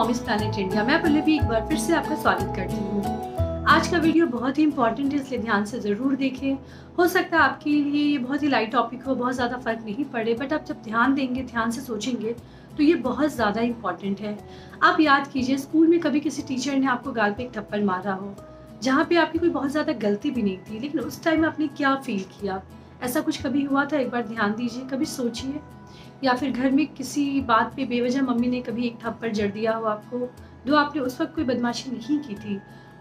Mommies planet India. मैं पल्लवी एक बार फिर से आपका स्वागत करती हूँ। आज का वीडियो बहुत ही इंपॉर्टेंट है, इसलिए ध्यान से ज़रूर देखें। हो सकता है आपके लिए ये बहुत ही लाइट टॉपिक हो, बहुत ज़्यादा फर्क नहीं पड़े, बट आप जब ध्यान देंगे, ध्यान से सोचेंगे तो ये बहुत ज़्यादा इंपॉर्टेंट है। आप याद कीजिए, स्कूल में कभी किसी टीचर ने आपको गाल पे एक थप्पड़ मारा हो, जहाँ पे आपकी कोई बहुत ज़्यादा गलती भी नहीं थी, लेकिन उस टाइम आपने क्या फील किया? ऐसा कुछ कभी हुआ था? एक बार ध्यान दीजिए, कभी सोचिए। या फिर घर में किसी बात पे बेवजह मम्मी ने कभी एक थप्पड़ जड़ दिया हो आपको, जो आपने उस वक्त कोई बदमाशी नहीं की थी,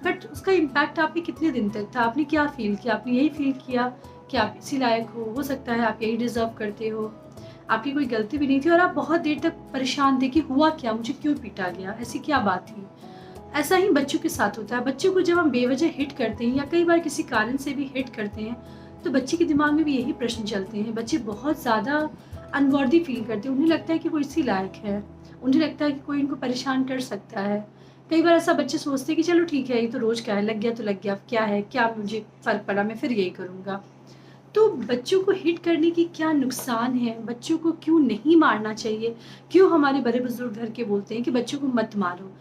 बट उसका इम्पैक्ट आप पे कितने दिन तक था? आपने क्या फील किया? आपने यही फील किया कि आप इसी लायक हो सकता है आप यही डिजर्व करते हो, आपकी कोई गलती भी नहीं थी और आप बहुत देर तक परेशान थे कि हुआ क्या, मुझे क्यों पीटा गया, ऐसी क्या बात थी। ऐसा ही बच्चों के साथ होता है। बच्चों को जब हम बेवजह हिट करते हैं या कई बार किसी कारण से भी हिट करते हैं, तो बच्चे के दिमाग में भी यही प्रश्न चलते हैं। बच्चे बहुत ज़्यादा अनवर्दी फील करते हैं, उन्हें लगता है कि वो इसी लायक है, उन्हें लगता है कि कोई इनको परेशान कर सकता है। कई बार ऐसा बच्चे सोचते हैं कि चलो ठीक है, ये तो रोज़ का है, लग गया तो लग गया, क्या है, क्या मुझे फ़र्क पड़ा, मैं फिर यही करूँगा। तो बच्चों को हिट करने की क्या नुकसान है? बच्चों को क्यों नहीं मारना चाहिए? क्यों हमारे बड़े बुजुर्ग घर के बोलते हैं कि बच्चों को मत मारो?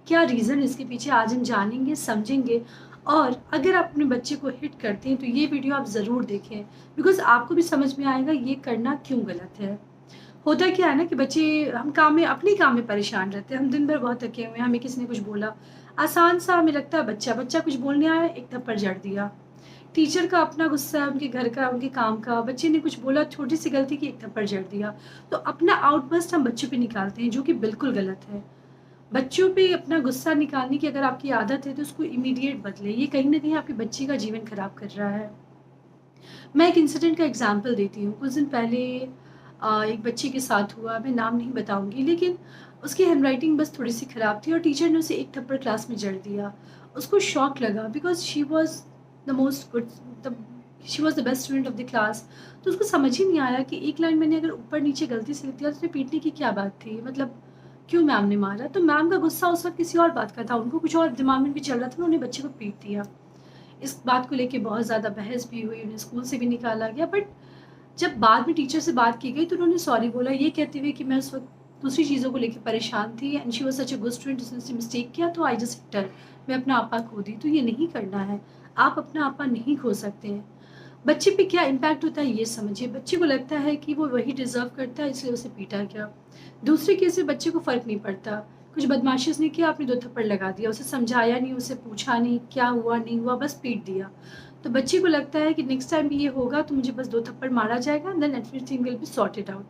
क्या रीज़न इसके पीछे आज हम जानेंगे, समझेंगे। और अगर आप अपने बच्चे को हिट करते हैं तो ये वीडियो आप ज़रूर देखें, बिकॉज़ आपको भी समझ में आएगा ये करना क्यों गलत है। होता क्या है ना कि बच्चे, हम काम में, अपने काम में परेशान रहते हैं, हम दिन भर बहुत थके हुए हैं, हमें किसी ने कुछ बोला, आसान सा हमें लगता है बच्चा कुछ बोलने आया, एक थप्पड़ जड़ दिया। टीचर का अपना गुस्सा है, उनके घर का, उनके काम का, बच्चे ने कुछ बोला, छोटी सी गलती की, एक थप्पड़ जड़ दिया। तो अपना आउटबर्स्ट हम बच्चों पे निकालते हैं, जो कि बिल्कुल गलत है। बच्चों पे अपना गुस्सा निकालने की अगर आपकी आदत है तो उसको इमीडिएट बदले। ये कहीं न कहीं आपके बच्चे का जीवन खराब कर रहा है। मैं एक इंसिडेंट का एग्जांपल देती हूँ। कुछ दिन पहले एक बच्चे के साथ हुआ, मैं नाम नहीं बताऊँगी, लेकिन उसकी हैंडराइटिंग बस थोड़ी-सी ख़राब थी और टीचर ने उसे एक थप्पड़ क्लास में जड़ दिया। उसको शॉक लगा, because the most good the she was the best student of the class. तो उसको समझ ही नहीं आया कि एक लाइन मैंने अगर ऊपर-नीचे गलती से लिख दिया तो उसमें पीटने की क्या बात थी? मतलब क्यों मैम ने मारा? तो मैम का गुस्सा उस वक़्त किसी और बात का था, उनको कुछ और दिमाग में भी चल रहा था, उन्होंने बच्चे को पीट दिया। इस बात को लेके बहुत ज़्यादा बहस भी हुई, उन्हें स्कूल से भी निकाला गया, बट जब बाद में टीचर से बात की गई तो उन्होंने सॉरी बोला, ये कहते हुए कि मैं उस वक़्त दूसरी चीज़ों को लेके परेशान थी and she was such a good student, उसने मिस्टेक किया तो आई जस्ट हिट हर, मैं अपना आपा खो दी। तो ये नहीं करना है, आप अपना आपा नहीं खो सकते हैं। बच्चे पे क्या इम्पैक्ट होता है ये समझिए। बच्चे को लगता है कि वो वही डिज़र्व करता है, इसलिए उसे पीटा गया। दूसरे केस में बच्चे को फ़र्क नहीं पड़ता, कुछ बदमाशी उसने किया, आपने 2 थप्पड़ लगा दिया, उसे समझाया नहीं, उसे पूछा नहीं क्या हुआ नहीं हुआ, बस पीट दिया। तो बच्चे को लगता है कि नेक्स्ट टाइम भी ये होगा तो मुझे बस 2 थप्पड़ मारा जाएगा, then everything will be sorted out.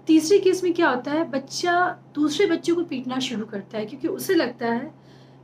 तीसरे केस में क्या होता है, बच्चा दूसरे बच्चों को पीटना शुरू करता है, क्योंकि उसे लगता है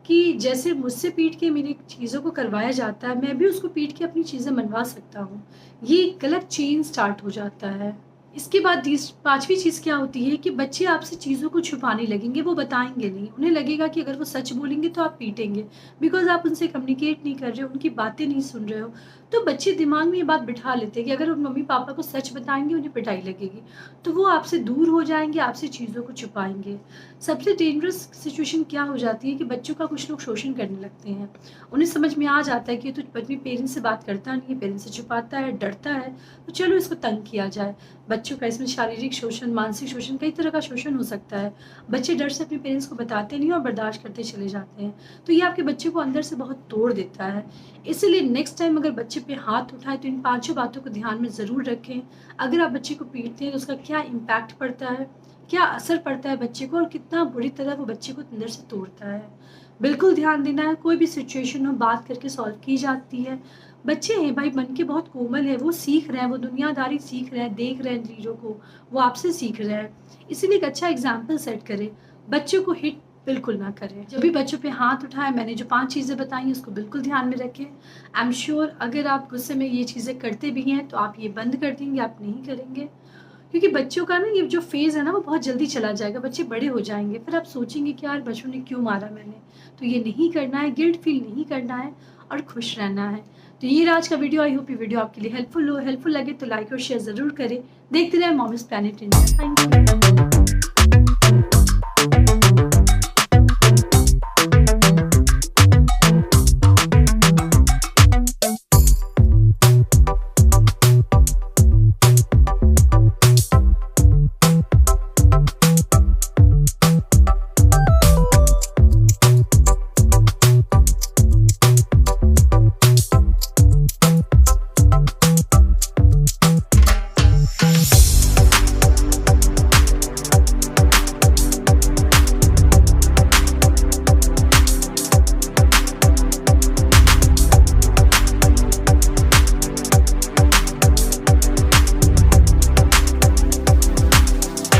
कि जैसे मुझसे पीट के मेरी चीज़ों को करवाया जाता है, मैं भी उसको पीट के अपनी चीज़ें मनवा सकता हूँ। ये एक गलत चेन स्टार्ट हो जाता है। इसके बाद 5वीं चीज़ क्या होती है कि बच्चे आपसे चीज़ों को छुपाने लगेंगे, वो बताएँगे नहीं। उन्हें लगेगा कि अगर वो सच बोलेंगे तो आप पीटेंगे, बिकॉज़ आप उनसे कम्युनिकेट नहीं कर रहे हो, उनकी बातें नहीं सुन रहे हो। तो बच्चे दिमाग में ये बात बिठा लेते हैं कि अगर वो मम्मी-पापा को सच बताएँगे, उन्हें पिटाई लगेगी। तो वो आपसे दूर हो जाएँगे, आपसे चीज़ों को छुपाएँगे। सबसे डेंजरस सिचुएशन क्या हो जाती है कि बच्चों का कुछ लोग शोषण करने लगते हैं। उन्हें समझ में आ जाता है कि ये तो अपने पेरेंट्स से बात करता नहीं है, पेरेंट्स से छुपाता है, डरता है, तो चलो इसको तंग किया जाए। बच्चों का इसमें शारीरिक शोषण, मानसिक शोषण, कई तरह का शोषण हो सकता है। बच्चे डर से अपने पेरेंट्स को बताते नहीं और बर्दाश्त करते चले जाते हैं। तो ये आपके बच्चे को अंदर से बहुत तोड़ देता है। इसीलिए नेक्स्ट टाइम अगर बच्चे पे हाथ उठाएँ तो इन 5 बातों को ध्यान में ज़रूर रखें। अगर आप बच्चे को पीटते हैं तो उसका क्या इम्पैक्ट पड़ता है, क्या असर पड़ता है बच्चे को और कितना बुरी तरह वो बच्चे को अंदर से तोड़ता है। बिल्कुल ध्यान देना है, कोई भी सिचुएशन हो बात करके सॉल्व की जाती है। बच्चे हैं भाई, मन के बहुत कोमल है, वो सीख रहे हैं, वो दुनियादारी सीख रहे हैं, देख रहे हैं चीज़ों को, वो आपसे सीख रहे हैं। इसीलिए एक अच्छा एग्जाम्पल सेट करें, बच्चों को हिट बिल्कुल ना करें। जब भी बच्चों पे हाथ उठाएं, मैंने जो 5 चीज़ें बताई उसको बिल्कुल ध्यान में रखें। आई एम श्योर अगर आप गुस्से में ये चीज़ें करते भी हैं तो आप ये बंद कर देंगे, आप नहीं करेंगे। क्योंकि बच्चों का ना ये जो फ़ेज़ है ना वो बहुत जल्दी चला जाएगा, बच्चे बड़े हो जाएँगे, फिर आप सोचेंगे कि यार बच्चों ने क्यों मारा मैंने? तो ये नहीं करना है, गिल्ट फ़ील नहीं करना है और खुश रहना है। तो ये रहा आज का वीडियो। आई होप ये वीडियो आपके लिए हेल्पफुल लगे तो लाइक और शेयर ज़रूर करें। देखते रहें moms planet India. Thank you.